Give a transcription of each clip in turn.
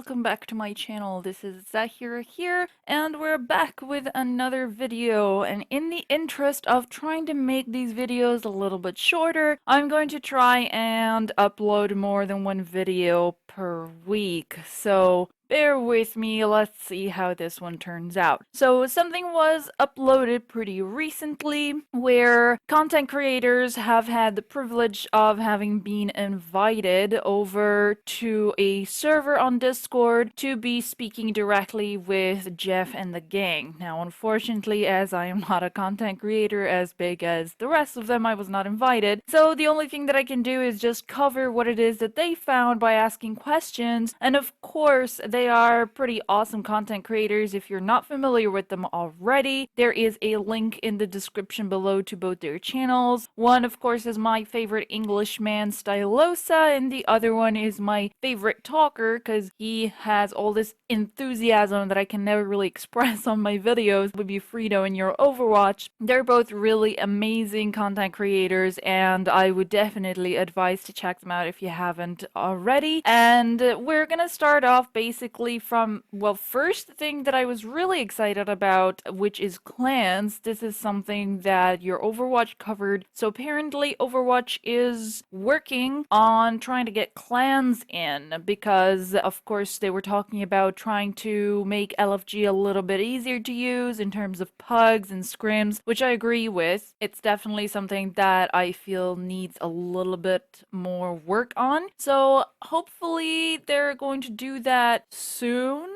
welcome back to my channel. This is Zahira here, and we're back with another video. And in the interest of trying to make these videos a little bit shorter, I'm going to try and upload more than one video per week. So bear with me, let's see how this one turns out. So something was uploaded pretty recently where content creators have had the privilege of having been invited over to a server on Discord to be speaking directly with Jeff and the gang. Now, unfortunately, as I am not a content creator as big as the rest of them, I was not invited. So the only thing that I can do is just cover what it is that they found by asking questions. And of course, they are pretty awesome content creators. If you're not familiar with them already, there is a link in the description below to both their channels. One, of course, is my favorite Englishman, Stylosa, and the other one is my favorite talker because he has all this enthusiasm that I can never really express on my videos. Would be Frito in your Overwatch. They're both really amazing content creators, and I would definitely advise to check them out if you haven't already. And we're gonna start off basically from, well, first thing that I was really excited about, which is clans. This is something that your Overwatch covered. So apparently Overwatch is working on trying to get clans in because, of course, they were talking about trying to make LFG a little bit easier to use in terms of pugs and scrims, which I agree with. It's definitely something that I feel needs a little bit more work on. So hopefully they're going to do that soon.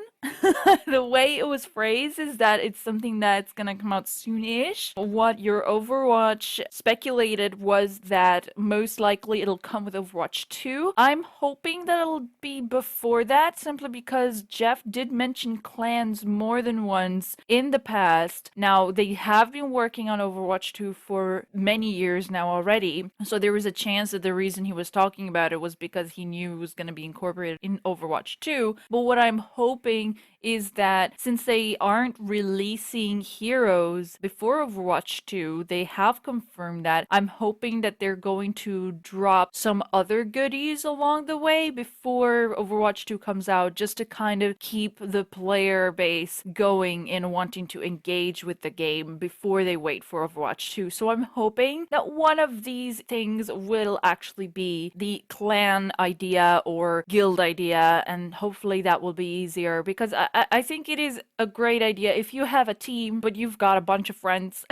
The way it was phrased is that it's something that's gonna come out soonish. What your Overwatch speculated was that most likely it'll come with Overwatch 2. I'm hoping that it'll be before that, simply because Jeff did mention clans more than once in the past. Now, they have been working on Overwatch 2 for many years now already, so there was a chance that the reason he was talking about it was because he knew it was going to be incorporated in Overwatch 2. But what I'm hoping is that since they aren't releasing heroes before Overwatch 2, they have confirmed that. I'm hoping that they're going to drop some other goodies along the way before Overwatch 2 comes out, just to kind of keep the player base going and wanting to engage with the game before they wait for Overwatch 2. So I'm hoping that one of these things will actually be the clan idea or guild idea, and hopefully that will be easier, because I think it is a great idea if you have a team but you've got a bunch of friends.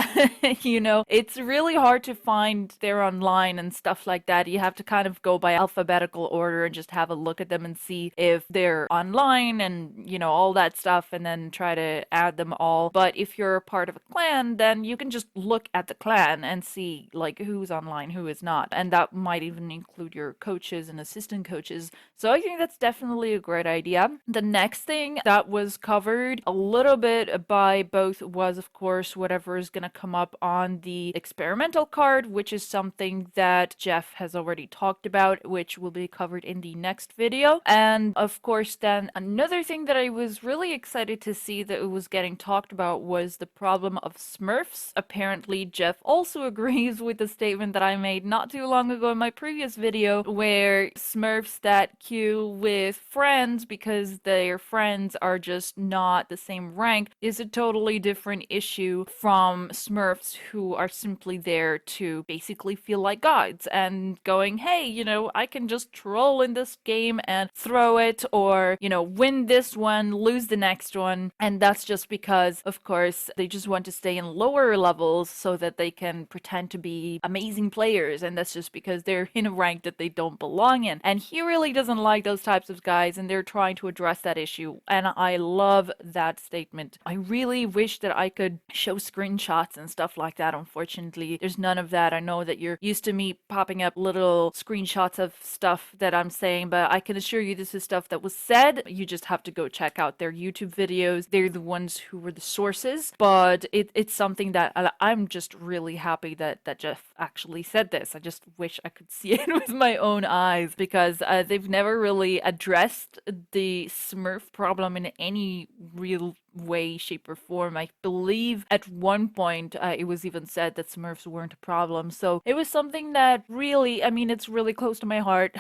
You know, it's really hard to find they're online and stuff like that. You have to kind of go by alphabetical order and just have a look at them and see if they're online and, you know, all that stuff, and then try to add them all. But if you're a part of a clan, then you can just look at the clan and see like who's online, who is not, and that might even include your coaches and assistant coaches. So I think that's definitely a great idea. The next thing that was covered a little bit by both was, of course, whatever is going to come up on the experimental card, which is something that Jeff has already talked about, which will be covered in the next video. And of course, then another thing that I was really excited to see that it was getting talked about was the problem of Smurfs. Apparently, Jeff also agrees with the statement that I made not too long ago in my previous video, where Smurfs that queue with friends because their friends are just not the same rank is a totally different issue from Smurfs who are simply there to basically feel like gods and going, hey, you know, I can just troll in this game and throw it, or, you know, win this one, lose the next one. And that's just because, of course, they just want to stay in lower levels so that they can pretend to be amazing players, and that's just because they're in a rank that they don't belong in. And he really doesn't like those types of guys, and they're trying to address that issue, and I love that statement. I really wish that I could show screenshots and stuff like that. Unfortunately, there's none of that. I know that you're used to me popping up little screenshots of stuff that I'm saying, but I can assure you this is stuff that was said. You just have to go check out their YouTube videos. They're the ones who were the sources, but it's something that I'm just really happy that Jeff actually said this. I just wish I could see it with my own eyes, because they've never really addressed the Smurf problem in any real way, shape, or form. I believe at one point it was even said that Smurfs weren't a problem. So it was something that really, I mean, it's really close to my heart.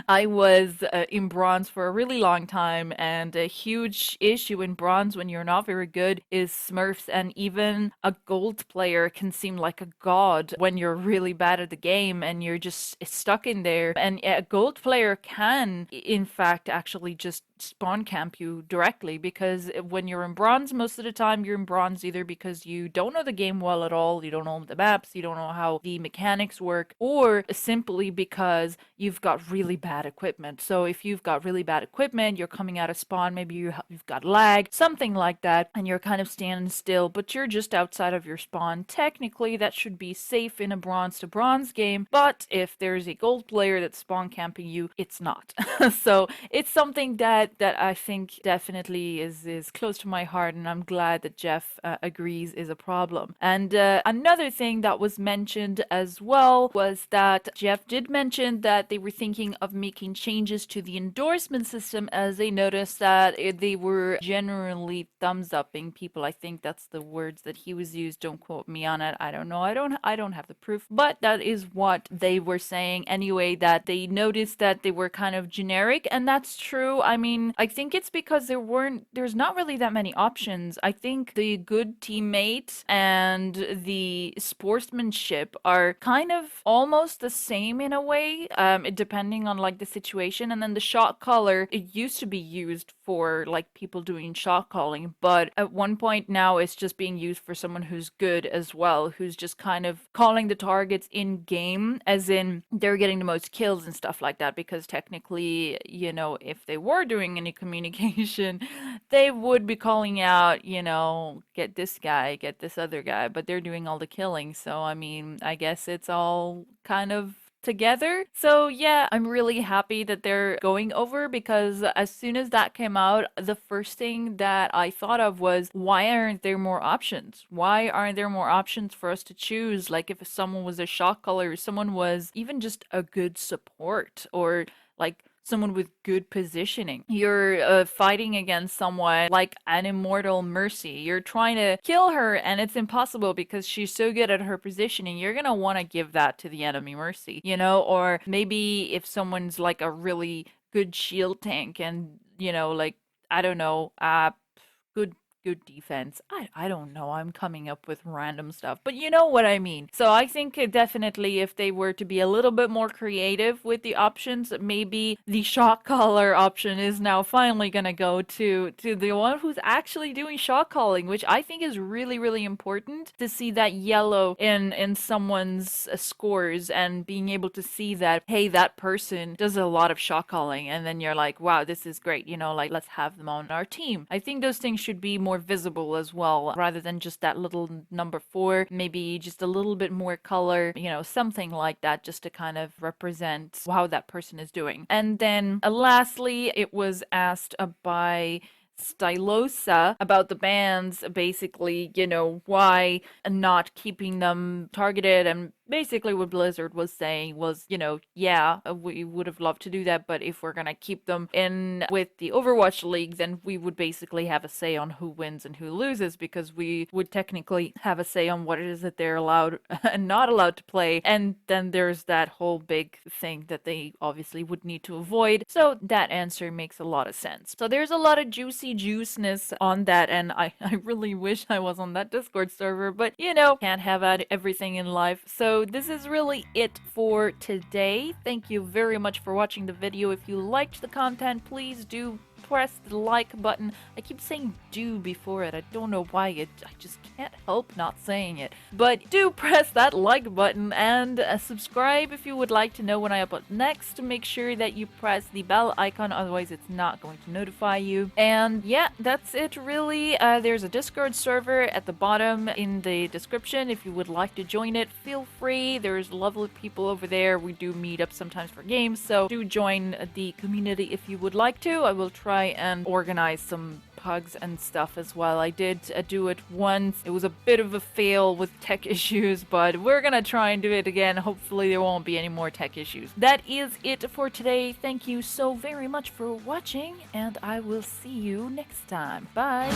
I was in bronze for a really long time, and a huge issue in bronze when you're not very good is Smurfs, and even a gold player can seem like a god when you're really bad at the game and you're just stuck in there. And a gold player can, in fact, actually just spawn camp you directly, because when you're in bronze, most of the time you're in bronze either because you don't know the game well at all, you don't know the maps, you don't know how the mechanics work, or simply because you've got really bad equipment. So if you've got really bad equipment, you're coming out of spawn, maybe you've got lag, something like that, and you're kind of standing still, but you're just outside of your spawn. Technically, that should be safe in a bronze to bronze game, but if there's a gold player that's spawn camping you, it's not. So it's something that I think definitely is close to my heart, and I'm glad that Jeff agrees is a problem. And another thing that was mentioned as well was that Jeff did mention that they were thinking of making changes to the endorsement system, as they noticed that they were generally thumbs upping people. I think that's the words that he was used. Don't quote me on it. I don't know. I don't have the proof, but that is what they were saying anyway, that they noticed that they were kind of generic, and that's true. I mean, I think it's because there's not really that many options. I think the good teammate and the sportsmanship are kind of almost the same in a way, depending on like the situation. And then the shot caller, it used to be used for like people doing shot calling, but at one point now it's just being used for someone who's good as well, who's just kind of calling the targets in game, as in they're getting the most kills and stuff like that, because technically, you know, if they were doing any communication, they would be calling out, you know, get this guy, get this other guy, but they're doing all the killing. So, I mean, I guess it's all kind of together. So yeah, I'm really happy that they're going over, because as soon as that came out, the first thing that I thought of was, why aren't there more options? Why aren't there more options for us to choose? Like if someone was a shot caller, someone was even just a good support, or like someone with good positioning. You're fighting against someone like an immortal Mercy. You're trying to kill her and it's impossible because she's so good at her positioning. You're gonna want to give that to the enemy Mercy, you know? Or maybe if someone's like a really good shield tank and, you know, like, I don't know, good good defense. I don't know. I'm coming up with random stuff, but you know what I mean. So I think definitely if they were to be a little bit more creative with the options, maybe the shot caller option is now finally gonna go to the one who's actually doing shot calling, which I think is really really important, to see that yellow in someone's scores and being able to see that, hey, that person does a lot of shot calling, and then you're like, wow, this is great, you know, like let's have them on our team. I think those things should be more visible as well, rather than just that little number 4, maybe just a little bit more color, you know, something like that, just to kind of represent how that person is doing. And then lastly, it was asked by Stylosa about the bans, basically, you know, why not keeping them targeted. And basically what Blizzard was saying was, you know, yeah, we would have loved to do that, but if we're gonna keep them in with the Overwatch League, then we would basically have a say on who wins and who loses, because we would technically have a say on what it is that they're allowed and not allowed to play. And then there's that whole big thing that they obviously would need to avoid. So that answer makes a lot of sense. So there's a lot of juicy juiceness on that, and I really wish I was on that Discord server, but you know, can't have everything in life. So this is really it for today. Thank you very much for watching the video. If you liked the content, please do press the like button. I keep saying do before it. I don't know why. I just can't help not saying it. But do press that like button, and subscribe if you would like to know when I upload next. Make sure that you press the bell icon, otherwise it's not going to notify you. And yeah, that's it really. There's a Discord server at the bottom in the description. If you would like to join it, feel free. There's lovely people over there. We do meet up sometimes for games, so do join the community if you would like to. I will try and organize some hugs and stuff as well. I did do it once. It was a bit of a fail with tech issues, but we're gonna try and do it again. Hopefully there won't be any more tech issues. That is it for today. Thank you so very much for watching, and I will see you next time. Bye!